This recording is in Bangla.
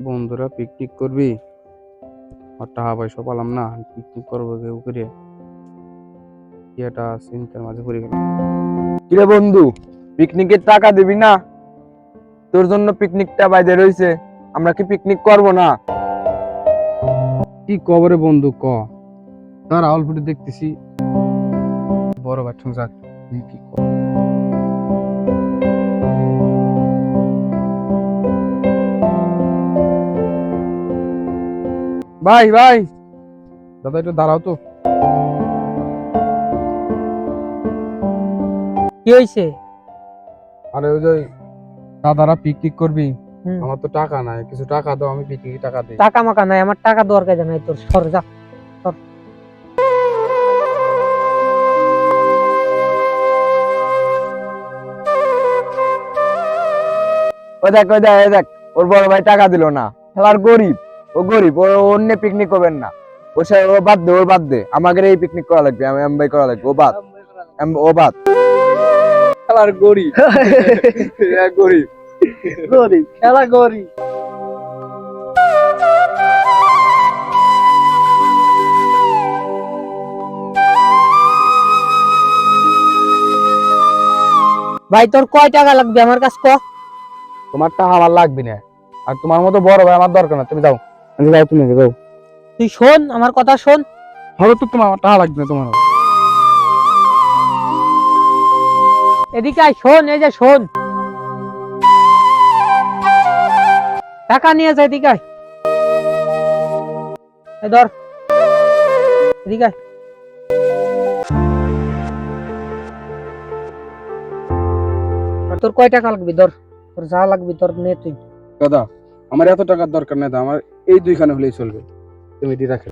বন্ধুরা পিকনিক করবি? আর টাকা পয়সা পেলাম না, পিকনিক করবো কেউ করে কি একটা চিন্তার মাঝে পড়ে গেলাম। কিরে বন্ধু, পিকনিকের টাকা দিবি না? তোর জন্য পিকনিকটা বাইরে রইছে, আমরা কি পিকনিক করব না? কি কবরে বন্ধু ক, তার আউল ফুটে দেখতেছি বড় বাচ্চা যাক কি কর। ভাই ভাই দাদা একটু দাঁড়াও তো। কি হয়েছে? আরে ওই যে দাদারা পিকনিক করবি, আমার তো টাকা নাই, কিছু টাকা দাও, আমি পিকনিকে টাকা দিই। টাকা মাকা নাই, আমার টাকা দরকার নাই তোর, সর যা সর। ওই দেখ ওর বড় ভাই টাকা দিল না। খেলার গরিব, ও গরিব, ও অন্য পিকনিক করবেন না। ও বাদ দে, আমাদের এই পিকনিক করা লাগবে, আমি এমবাই করা লাগবে। ও বাদ খেলার গরিব। গরিব গরিব, খেলা গরিব। ভাই তোর কয় টাকা লাগবে আমার কাছে ক? তোমার টাকা আমার লাগবে না, আর তোমার মতো বড় ভাই আমার দরকার না, তুমি যাও। যাও তুমি যাও। তুই শোন, আমার কথা শোন। হবে তো, তোমার টাকা লাগবে না তোমার। এদিকে আয়, শোন, এই যে শোন, টাকা নিয়ে যা, এদিকে আয়। এই ধর, এদিকে আয়। আর তোর কয় টাকা লাগবে? ধর, তোর যা লাগবে তোর নে তুই। দাদা আমার এত টাকার দরকার নেই, আমার এই দুইখানে হলেই চলবে, তুমি এটি রাখে।